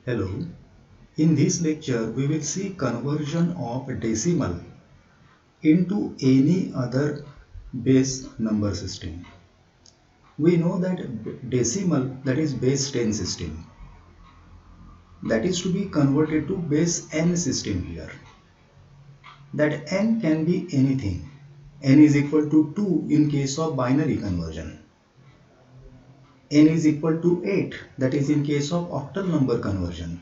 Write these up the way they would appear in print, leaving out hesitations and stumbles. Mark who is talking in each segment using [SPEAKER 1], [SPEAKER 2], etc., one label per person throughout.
[SPEAKER 1] Hello. In this lecture, we will see conversion of decimal into any other base number system. We know that decimal, that is base 10 system, that is to be converted to base n system here. That n can be anything. N is equal to 2 in case of binary conversion. N is equal to 8, that is in case of octal number conversion.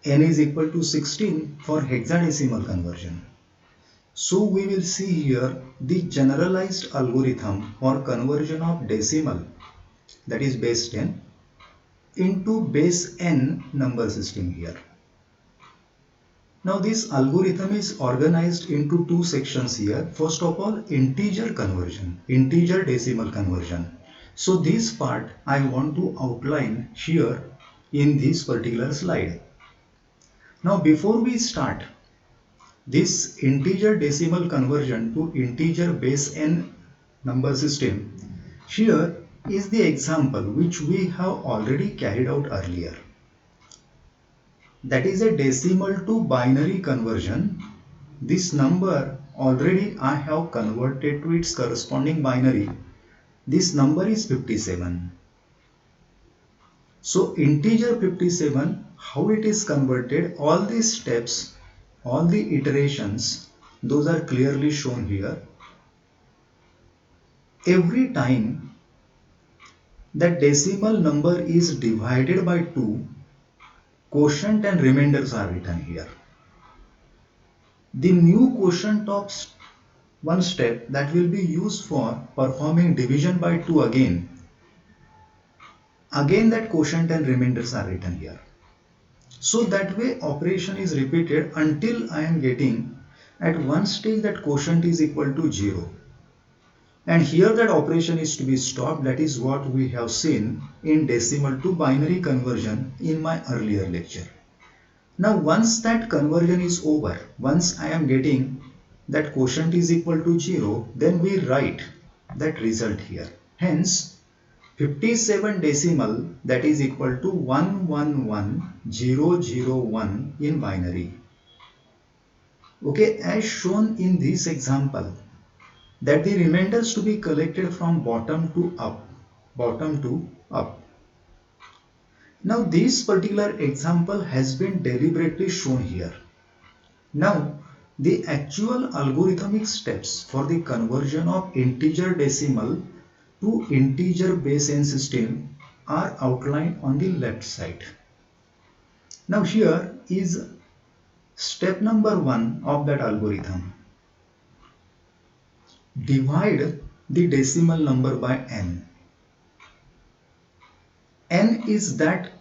[SPEAKER 1] N is equal to 16 for hexadecimal conversion. So we will see here the generalized algorithm for conversion of decimal, that is base 10, into base n number system here. Now this algorithm is organized into two sections here. First of all, integer conversion, integer decimal conversion. So this part I want to outline here in this particular slide. Now before we start, this integer decimal conversion to integer base n number system, here is the example which we have already carried out earlier. That is a decimal to binary conversion. This number already I have converted to its corresponding binary. This number is 57. So integer 57, how it is converted, all these steps, all the iterations, those are clearly shown here. Every time that decimal number is divided by 2, quotient and remainders are written here. The new quotient of one step that will be used for performing division by 2 again. Again that quotient and remainders are written here. So that way operation is repeated until I am getting at one stage that quotient is equal to 0. And here that operation is to be stopped. That is what we have seen in decimal to binary conversion in my earlier lecture. Now once that conversion is over, once I am getting that quotient is equal to 0, then we write that result here. Hence 57 decimal, that is equal to 111001 in binary. Okay, as shown in this example, that the remainders to be collected from bottom to up, bottom to up. Now this particular example has been deliberately shown here. Now the actual algorithmic steps for the conversion of integer decimal to integer base n system are outlined on the left side. Now here is step number 1 of that algorithm. Divide the decimal number by n. N is that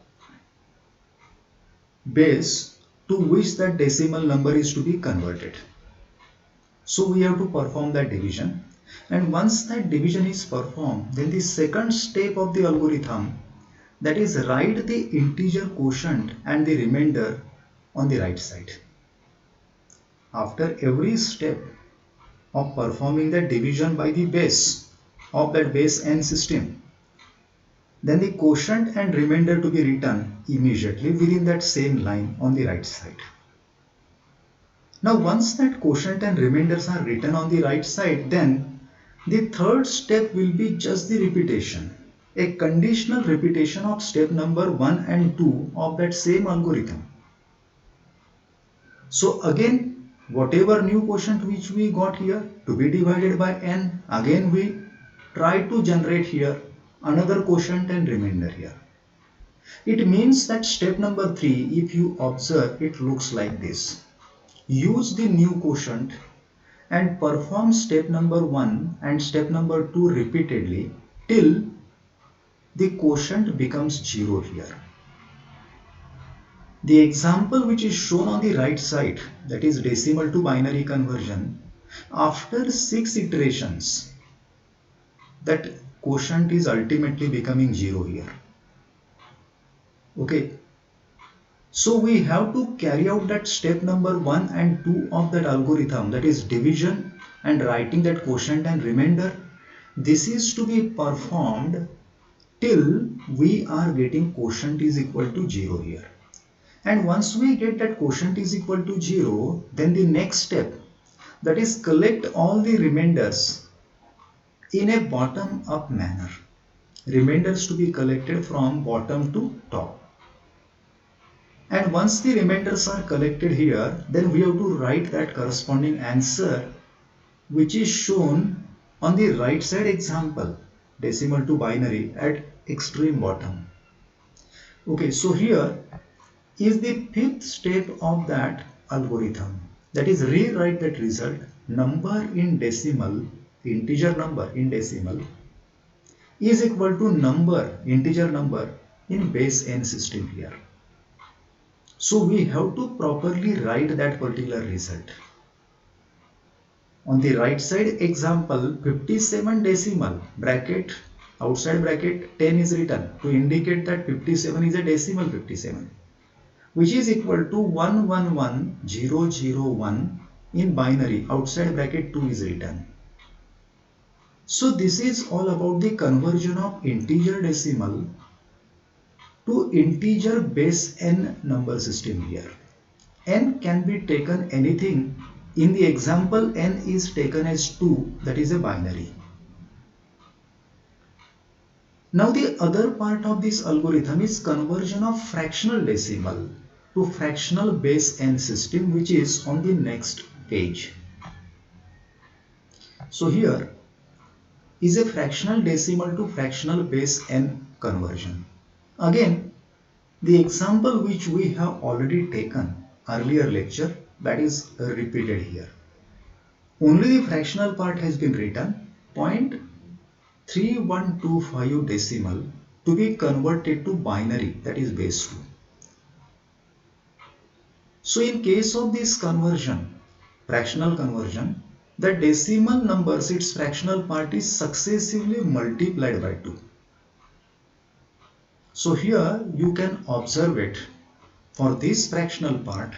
[SPEAKER 1] base to which that decimal number is to be converted. So we have to perform that division, and once that division is performed, then the second step of the algorithm, that is write the integer quotient and the remainder on the right side. After every step of performing the division by the base of that base n system, then the quotient and remainder to be written immediately within that same line on the right side. Now once that quotient and remainders are written on the right side, then the third step will be just the repetition, a conditional repetition of step number 1 and 2 of that same algorithm. So again, whatever new quotient which we got here to be divided by n, again we try to generate here another quotient and remainder here. It means that step number 3, if you observe, it looks like this. Use the new quotient and perform step number 1 and step number 2 repeatedly till the quotient becomes 0 here. The example which is shown on the right side, that is decimal to binary conversion, after 6 iterations, that quotient is ultimately becoming 0 here. Okay. So we have to carry out that step number 1 and 2 of that algorithm, that is division and writing that quotient and remainder. This is to be performed till we are getting quotient is equal to 0 here. And once we get that quotient is equal to 0, then the next step, that is collect all the remainders in a bottom up manner. Remainders to be collected from bottom to top. And once the remainders are collected here, then we have to write that corresponding answer which is shown on the right side example, decimal to binary at extreme bottom. Okay, so here is the fifth step of that algorithm, that is rewrite that result number in decimal, integer number in decimal is equal to number, integer number in base n system here. So we have to properly write that particular result. On the right side example, 57 decimal bracket, outside bracket 10 is written to indicate that 57 is a decimal 57, which is equal to 111001 in binary, outside bracket 2 is written. So this is all about the conversion of integer decimal to integer base n number system here. N can be taken anything. In the example, n is taken as 2, that is a binary. Now the other part of this algorithm is conversion of fractional decimal to fractional base n system, which is on the next page. So here is a fractional decimal to fractional base n conversion. Again, the example which we have already taken earlier lecture, that is repeated here. Only the fractional part has been written, 0.3125 decimal to be converted to binary, that is base 2. So in case of this conversion, fractional conversion, the decimal numbers, its fractional part is successively multiplied by 2. So here you can observe it. For this fractional part,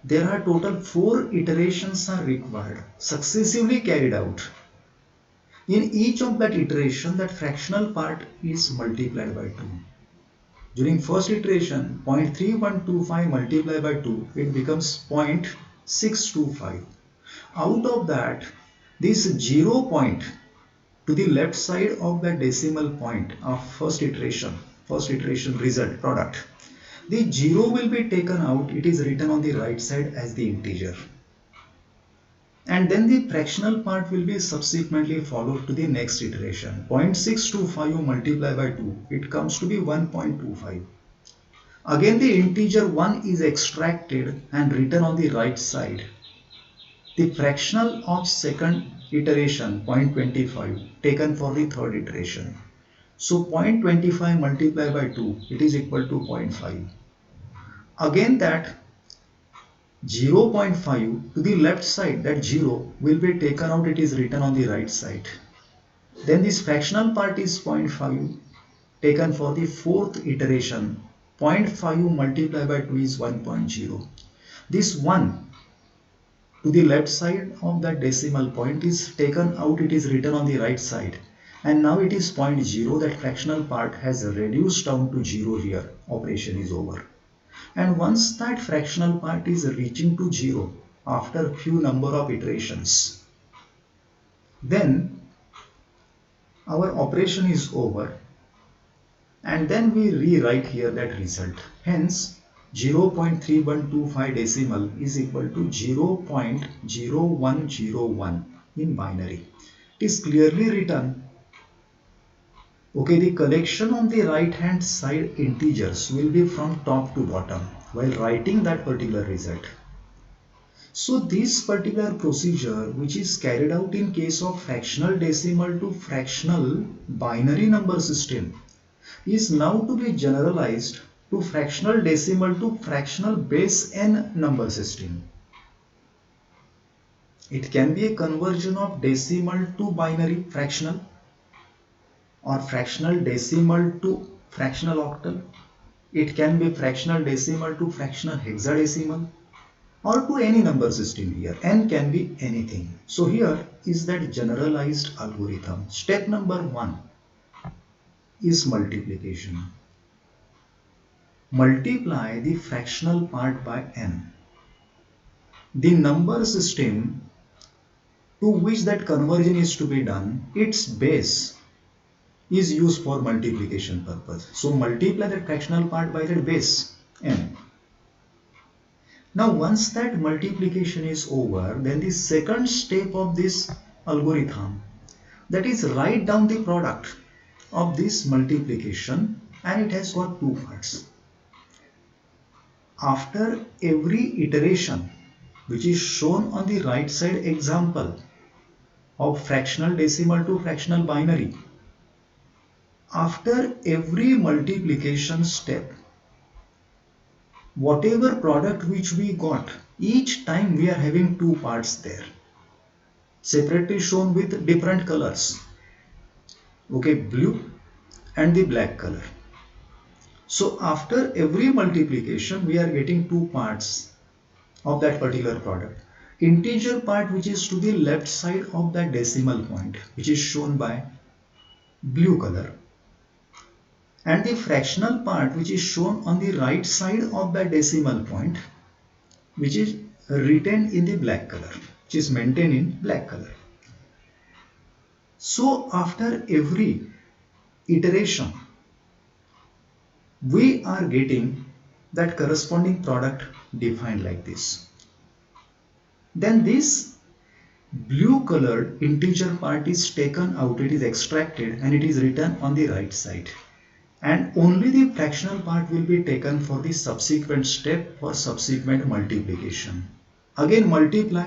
[SPEAKER 1] there are total 4 iterations are required, successively carried out. In each of that iteration, that fractional part is multiplied by 2. During first iteration, 0.3125 multiplied by 2, it becomes 0.625. Out of that, this 0 point to the left side of the decimal point of first iteration result product, the 0 will be taken out. It is written on the right side as the integer. And then the fractional part will be subsequently followed to the next iteration. 0.625 multiplied by 2, it comes to be 1.25. Again the integer 1 is extracted and written on the right side. The fractional of second iteration, 0.25, taken for the third iteration. So 0.25 multiplied by 2, it is equal to 0.5. Again that 0.5 to the left side, that 0 will be taken out, it is written on the right side. Then this fractional part is 0.5 taken for the fourth iteration. 0.5 multiplied by 2 is 1.0. This 1 to the left side of that decimal point is taken out, it is written on the right side. And now it is 0.0, that fractional part has reduced down to 0 here. Operation is over. And once that fractional part is reaching to 0 after few number of iterations, then our operation is over, and then we rewrite here that result. Hence 0.3125 decimal is equal to 0.0101 in binary. It is clearly written. Okay, the collection on the right hand side integers will be from top to bottom while writing that particular result. So this particular procedure, which is carried out in case of fractional decimal to fractional binary number system, is now to be generalized to fractional decimal to fractional base n number system. It can be a conversion of decimal to binary fractional, or fractional decimal to fractional octal. It can be fractional decimal to fractional hexadecimal, or to any number system here. N can be anything. So here is that generalized algorithm. Step number 1. is multiplication. Multiply the fractional part by n. The number system to which that conversion is to be done, its base is used for multiplication purpose. So multiply the fractional part by the base n. Now once that multiplication is over, then the second step of this algorithm, that is write down the product of this multiplication, and it has got two parts. After every iteration, which is shown on the right side example of fractional decimal to fractional binary, after every multiplication step, whatever product which we got, each time we are having two parts there, separately shown with different colors. Okay, blue and the black color. So after every multiplication, we are getting two parts of that particular product. Integer part, which is to the left side of that decimal point, which is shown by blue color, and the fractional part, which is shown on the right side of that decimal point, which is written in the black color, which is maintained in black color. So after every iteration, we are getting that corresponding product defined like this. Then this blue colored integer part is taken out, it is extracted, and it is written on the right side. And only the fractional part will be taken for the subsequent step for subsequent multiplication. Again multiply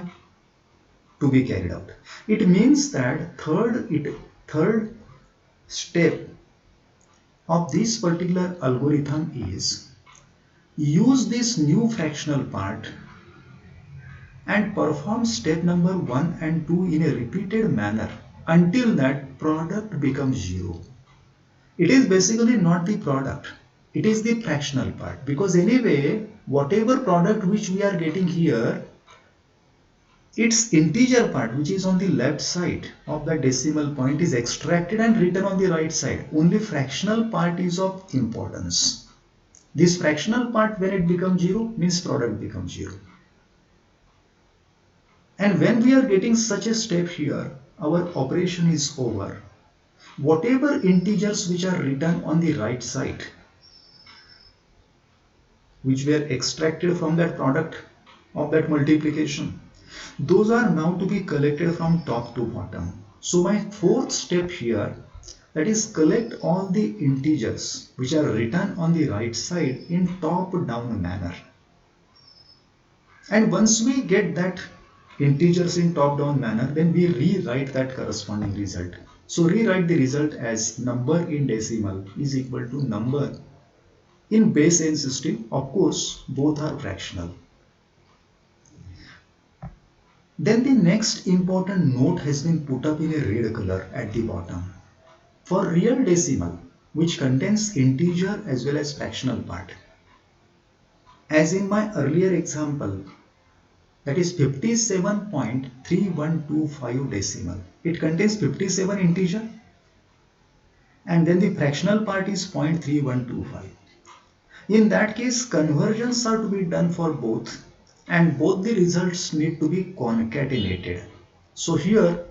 [SPEAKER 1] to be carried out. It means that third step of this particular algorithm is use this new fractional part and perform step number 1 and 2 in a repeated manner until that product becomes 0. It is basically not the product, it is the fractional part, because anyway whatever product which we are getting here, its integer part, which is on the left side of the decimal point, is extracted and written on the right side. Only fractional part is of importance. This fractional part, when it becomes 0, means product becomes 0. And when we are getting such a step here, our operation is over. Whatever integers which are written on the right side, which were extracted from that product of that multiplication, those are now to be collected from top to bottom. So my fourth step here, that is collect all the integers which are written on the right side in top down manner. And once we get that integers in top down manner, then we rewrite that corresponding result. So rewrite the result as number in decimal is equal to number in base n system. Of course, both are fractional. Then the next important note has been put up in a red color at the bottom. For real decimal, which contains integer as well as fractional part, as in my earlier example, that is 57.3125 decimal. It contains 57 integer and then the fractional part is 0.3125. In that case, conversions are to be done for both, and both the results need to be concatenated. So here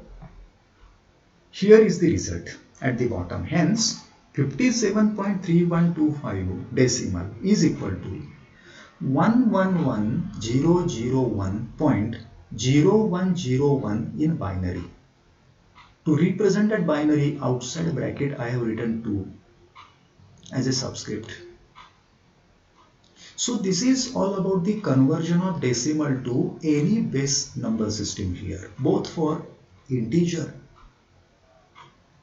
[SPEAKER 1] is the result at the bottom. Hence 57.3125 decimal is equal to 111001.0101 in binary. To represent that binary, outside bracket I have written 2 as a subscript. So this is all about the conversion of decimal to any base number system here, both for integer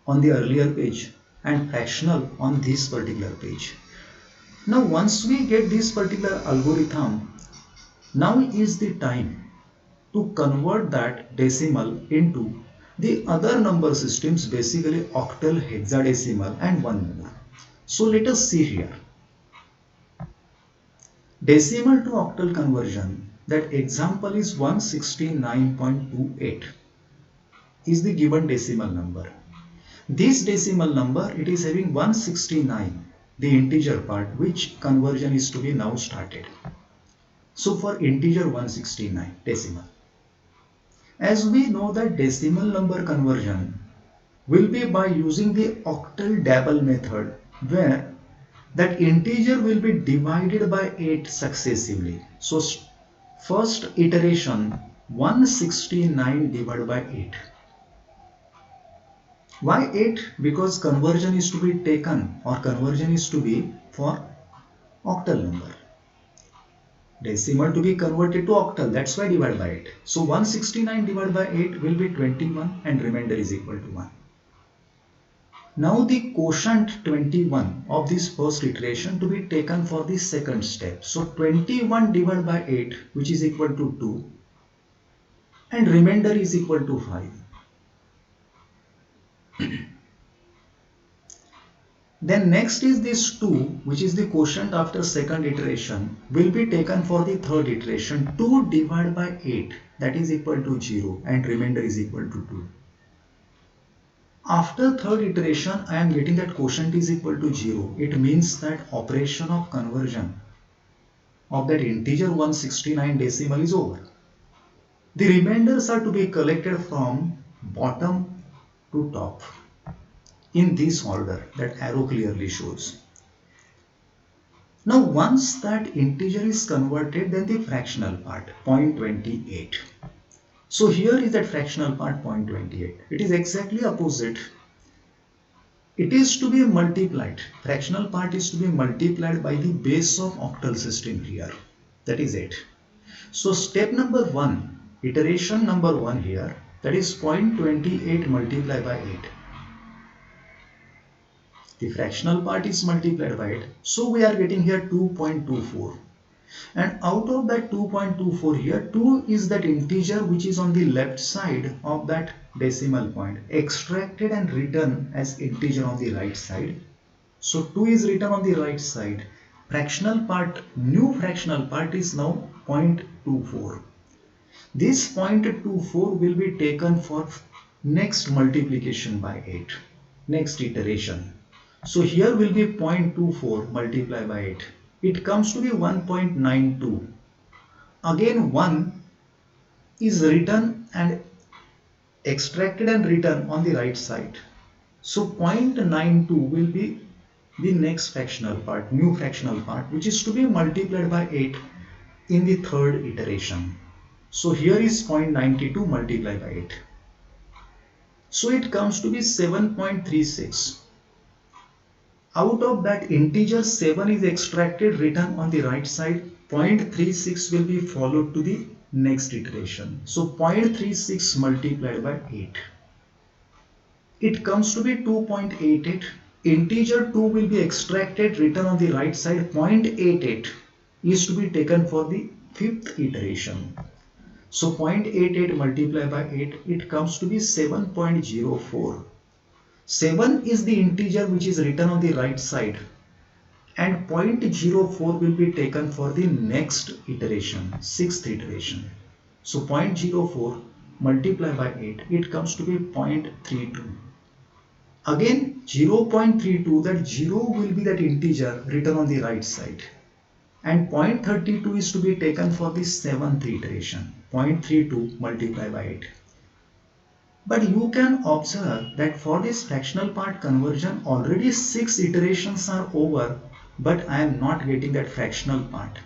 [SPEAKER 1] on the earlier page and fractional on this particular page. Now once we get this particular algorithm, now is the time to convert that decimal into the other number systems, basically octal, hexadecimal and one more. So let us see here. Decimal to octal conversion, that example is 169.28 is the given decimal number. This decimal number, it is having 169, the integer part, which conversion is to be now started. So for integer 169 decimal, as we know that decimal number conversion will be by using the octal double method, where that integer will be divided by 8 successively. So first iteration 169 divided by 8. Why 8? Because conversion is to be taken, or conversion is to be for octal number. Decimal to be converted to octal, that's why divided by 8. So 169 divided by 8 will be 21 and remainder is equal to 1. Now the quotient 21 of this first iteration to be taken for the second step. So 21 divided by 8, which is equal to 2, and remainder is equal to 5. Then next is this 2, which is the quotient after second iteration, will be taken for the third iteration. 2 divided by 8, that is equal to 0, and remainder is equal to 2. After third iteration, I am getting that quotient is equal to 0. It means that operation of conversion of that integer 169 decimal is over. The remainders are to be collected from bottom to top in this order that arrow clearly shows. Now once that integer is converted, then the fractional part 0.28. So here is that fractional part 0.28. It is exactly opposite. It is to be multiplied. Fractional part is to be multiplied by the base of octal system here. That is 8. So step number 1, iteration number 1 here, that is 0.28 multiplied by 8. The fractional part is multiplied by 8. So we are getting here 2.24. And out of that 2.24 here, 2 is that integer which is on the left side of that decimal point, extracted and written as integer on the right side. So 2 is written on the right side. Fractional part, new fractional part is now 0.24. This 0.24 will be taken for next multiplication by 8, next iteration. So here will be 0.24 multiplied by 8. It comes to be 1.92. Again 1 is written and extracted and written on the right side. So 0.92 will be the next fractional part, new fractional part, which is to be multiplied by 8 in the third iteration. So here is 0.92 multiplied by 8. So it comes to be 7.36. Out of that integer 7 is extracted, written on the right side. 0.36 will be followed to the next iteration. So 0.36 multiplied by 8. It comes to be 2.88. Integer 2 will be extracted, written on the right side. 0.88 is to be taken for the fifth iteration. So 0.88 multiplied by 8, it comes to be 7.04. 7 is the integer which is written on the right side, and 0.04 will be taken for the next iteration, sixth iteration. So 0.04 multiplied by 8, it comes to be 0.32. Again 0.32, that 0 will be that integer written on the right side, and 0.32 is to be taken for the seventh iteration, 0.32 multiplied by 8. But you can observe that for this fractional part conversion, already 6 iterations are over, but I am not getting that fractional part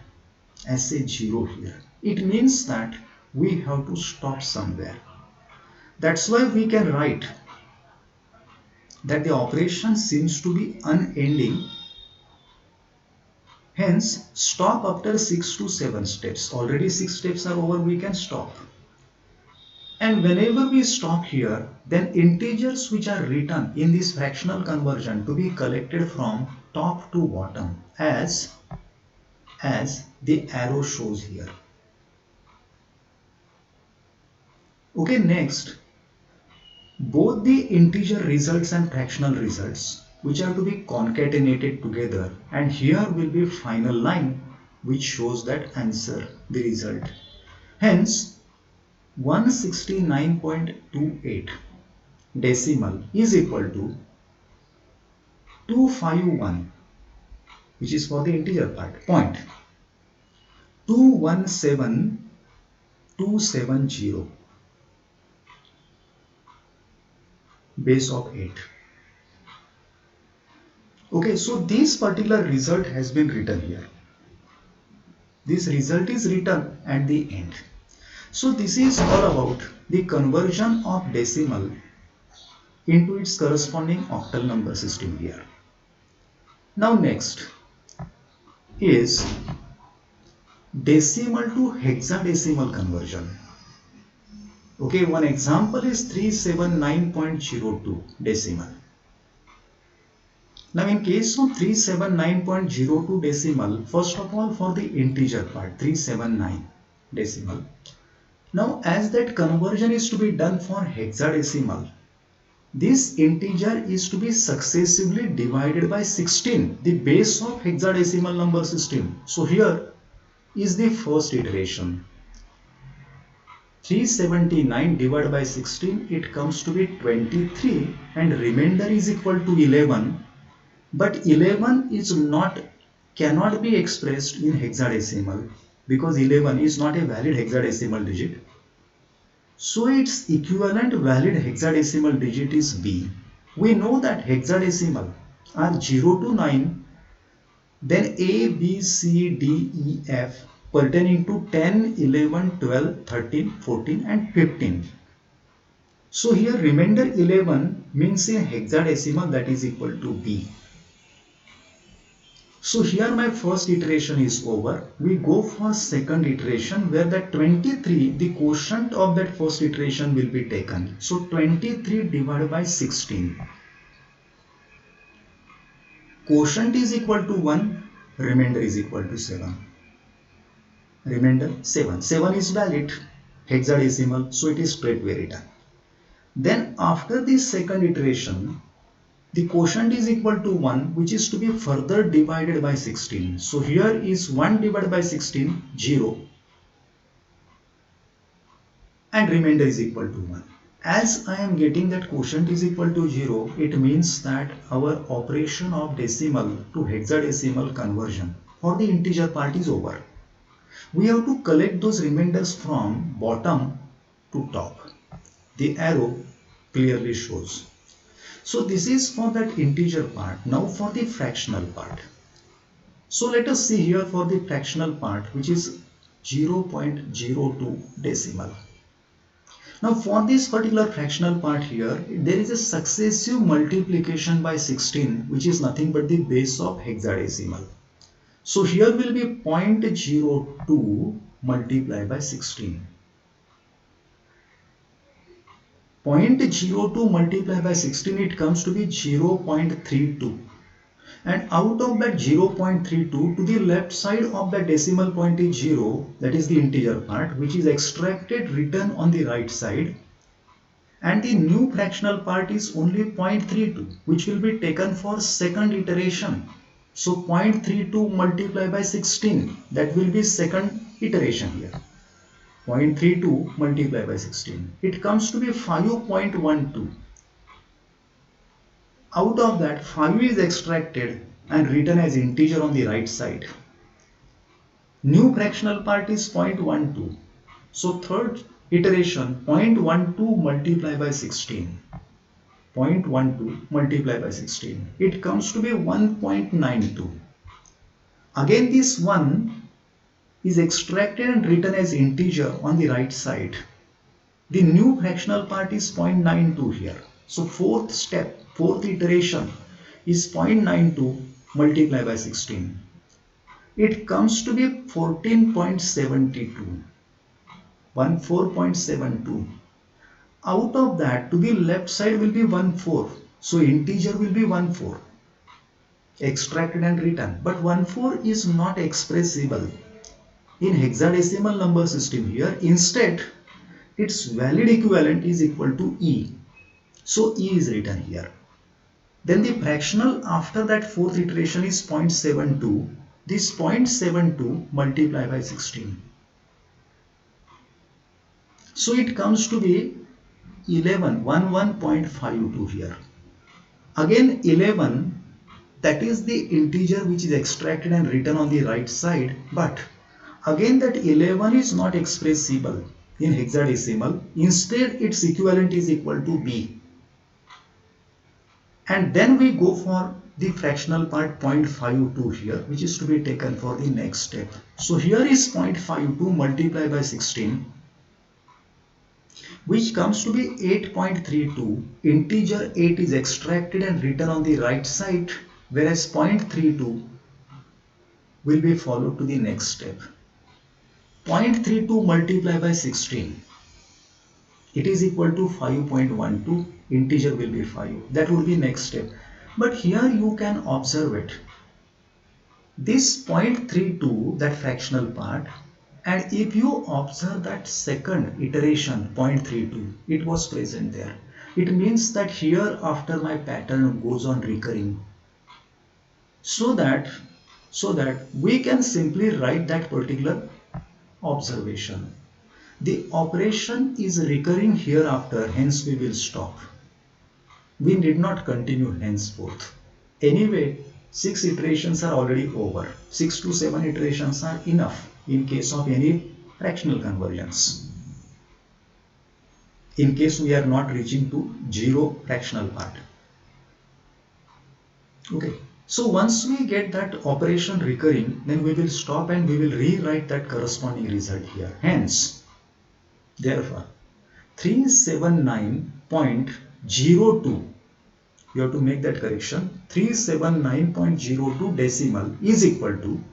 [SPEAKER 1] as a 0 here. It means that we have to stop somewhere. That's why we can write that the operation seems to be unending. Hence, stop after 6 to 7 steps. Already 6 steps are over, we can stop. And whenever we stop here, then integers which are written in this fractional conversion to be collected from top to bottom as the arrow shows here. Okay, next, both the integer results and fractional results which are to be concatenated together, and here will be final line which shows that answer, the result. Hence 169.28 decimal is equal to 251, which is for the integer part, point 217270 base of 8. Okay, so this particular result has been written here. This result is written at the end. So this is all about the conversion of decimal into its corresponding octal number system here. Now next is decimal to hexadecimal conversion. Okay, one example is 379.02 decimal. Now in case of 379.02 decimal, first of all for the integer part 379 decimal. Now as that conversion is to be done for hexadecimal, this integer is to be successively divided by 16, the base of hexadecimal number system. So here is the first iteration. 379 divided by 16, it comes to be 23 and remainder is equal to 11. But 11 is cannot be expressed in hexadecimal because 11 is not a valid hexadecimal digit. So its equivalent valid hexadecimal digit is B. We know that hexadecimal are 0 to 9, then A, B, C, D, E, F pertaining to 10, 11, 12, 13, 14 and 15. So here remainder 11 means a hexadecimal that is equal to B. So here my first iteration is over. We go for second iteration where the 23, the quotient of that first iteration will be taken. So 23 divided by 16. Quotient is equal to 1, remainder is equal to 7. Remainder 7. 7 is valid hexadecimal, so it is straightway written. Then after this second iteration, the quotient is equal to 1, which is to be further divided by 16. So here is 1 divided by 16, 0. And remainder is equal to 1. As I am getting that quotient is equal to 0, it means that our operation of decimal to hexadecimal conversion for the integer part is over. We have to collect those remainders from bottom to top. The arrow clearly shows. So this is for that integer part. Now for the fractional part. So let us see here for the fractional part, which is 0.02 decimal. Now for this particular fractional part here, there is a successive multiplication by 16, which is nothing but the base of hexadecimal. So here will be 0.02 multiplied by 16. 0.02 multiplied by 16, it comes to be 0.32. And out of that 0.32, to the left side of the decimal point is 0, that is the integer part, which is extracted, written on the right side. And the new fractional part is only 0.32, which will be taken for second iteration. So 0.32 multiplied by 16, that will be second iteration here. 0.32 multiplied by 16. It comes to be 5.12. Out of that, 5 is extracted and written as integer on the right side. New fractional part is 0.12. So third iteration, 0.12 multiplied by 16. 0.12 multiplied by 16. It comes to be 1.92. Again this 1 is extracted and written as integer on the right side. The new fractional part is 0.92 here. So fourth step, fourth iteration is 0.92 multiplied by 16. It comes to be 14.72. 14.72. Out of that, to the left side will be 14. So integer will be 14. Extracted and written. But 14 is not expressible in hexadecimal number system here. Instead, its valid equivalent is equal to E. So E is written here. Then the fractional after that fourth iteration is 0.72. This 0.72 multiplied by 16. So it comes to be 11.52 here. Again 11, that is the integer which is extracted and written on the right side, but again that 11 is not expressible in hexadecimal. Instead its equivalent is equal to b. And then we go for the fractional part 0.52 here, which is to be taken for the next step. So here is 0.52 multiplied by 16, which comes to be 8.32. Integer 8 is extracted and written on the right side, whereas 0.32 will be followed to the next step. 0.32 multiplied by 16, it is equal to 5.12. Integer will be 5. That would be next step. But here you can observe it. This 0.32, that fractional part, and if you observe that second iteration 0.32, it was present there. It means that here after my pattern goes on recurring, so that we can simply write that particular observation. The operation is recurring hereafter, hence we will stop. We need not continue henceforth. Anyway, 6 iterations are already over. 6 to 7 iterations are enough in case of any fractional conversions. In case we are not reaching to 0 fractional part. Okay. So once we get that operation recurring, then we will stop and we will rewrite that corresponding result here. Hence, therefore, 379.02, you have to make that correction, 379.02 decimal is equal to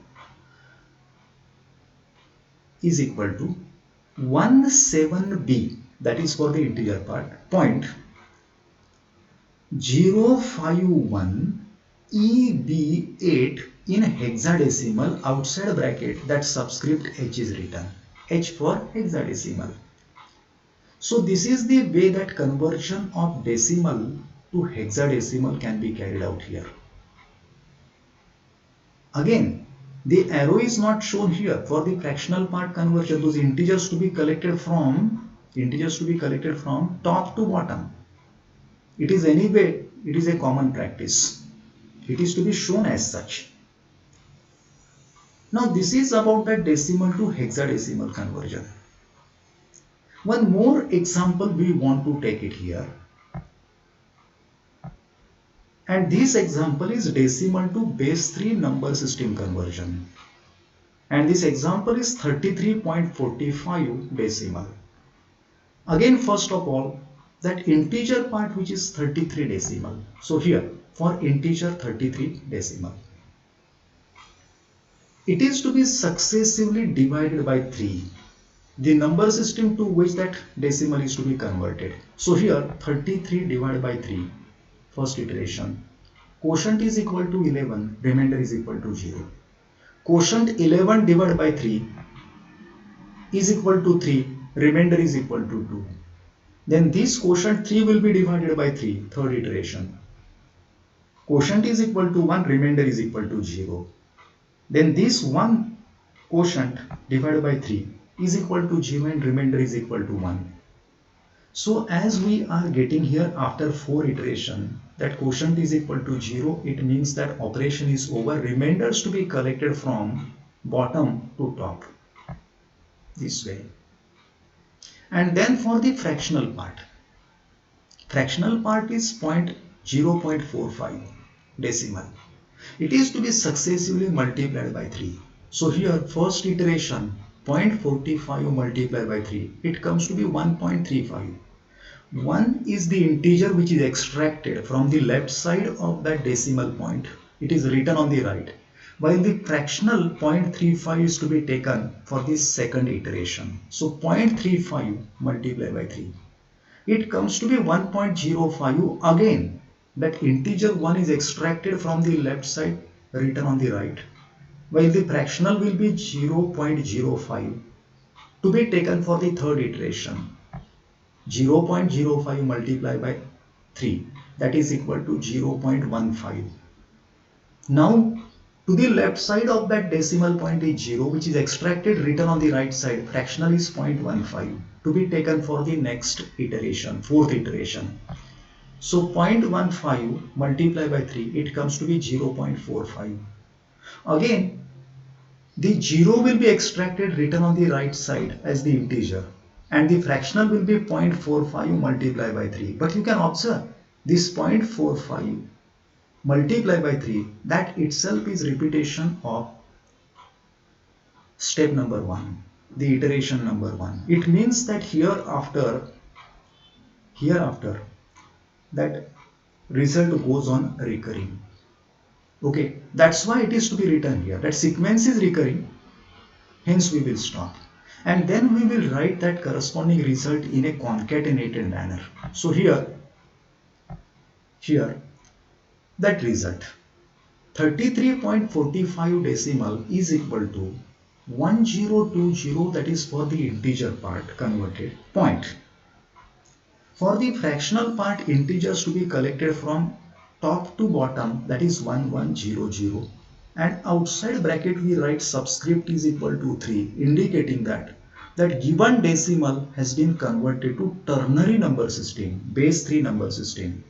[SPEAKER 1] 17b, that is for the integer part, 0.051 EB8 in hexadecimal, outside bracket that subscript H is written, H for hexadecimal. So this is the way that conversion of decimal to hexadecimal can be carried out here. Again, the arrow is not shown here for the fractional part conversion. Those integers to be collected from top to bottom. It is anyway, it is a common practice. It is to be shown as such. Now this is about the decimal to hexadecimal conversion. One more example we want to take it here. And this example is decimal to base 3 number system conversion. And this example is 33.45 decimal. Again, first of all, that integer part which is 33 decimal. So here, for integer 33 decimal, it is to be successively divided by 3. The number system to which that decimal is to be converted. So here 33 divided by 3, first iteration. Quotient is equal to 11, remainder is equal to 0. Quotient 11 divided by 3 is equal to 3, remainder is equal to 2. Then this quotient 3 will be divided by 3, third iteration. Quotient is equal to 1, remainder is equal to 0. Then this 1 quotient divided by 3 is equal to 0 and remainder is equal to 1. So as we are getting here after 4 iteration that quotient is equal to 0, it means that operation is over. Remainders to be collected from bottom to top, this way. And then for the fractional part is 0.45 decimal. It is to be successively multiplied by 3. So here first iteration 0.45 multiplied by 3, it comes to be 1.35. 1 is the integer which is extracted from the left side of that decimal point. It is written on the right, while the fractional 0.35 is to be taken for the second iteration. So 0.35 multiplied by 3, it comes to be 1.05. Again, that integer 1 is extracted from the left side, written on the right, while the fractional will be 0.05 to be taken for the third iteration. 0.05 multiplied by 3, that is equal to 0.15. Now To the left side of that decimal point is 0, which is extracted, written on the right side. Fractional is 0.15 to be taken for the next iteration, fourth iteration. So 0.15 multiplied by 3, it comes to be 0.45. Again, the 0 will be extracted, written on the right side as the integer, and the fractional will be 0.45 multiplied by 3. But you can observe this 0.45 multiplied by 3, that itself is repetition of step number 1, the iteration number 1. It means that hereafter that result goes on recurring. Okay, that's why it is to be written here, that sequence is recurring, hence we will stop. And then we will write that corresponding result in a concatenated manner. So here that result 33.45 decimal is equal to 1020, that is for the integer part converted point. For the fractional part, integers to be collected from top to bottom, that is 1100, and outside bracket we write subscript is equal to 3, indicating that given decimal has been converted to ternary number system, base 3 number system.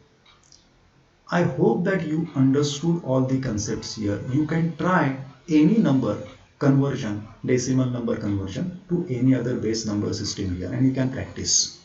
[SPEAKER 1] I hope that you understood all the concepts here. You can try any number conversion, decimal number conversion to any other base number system here, and you can practice.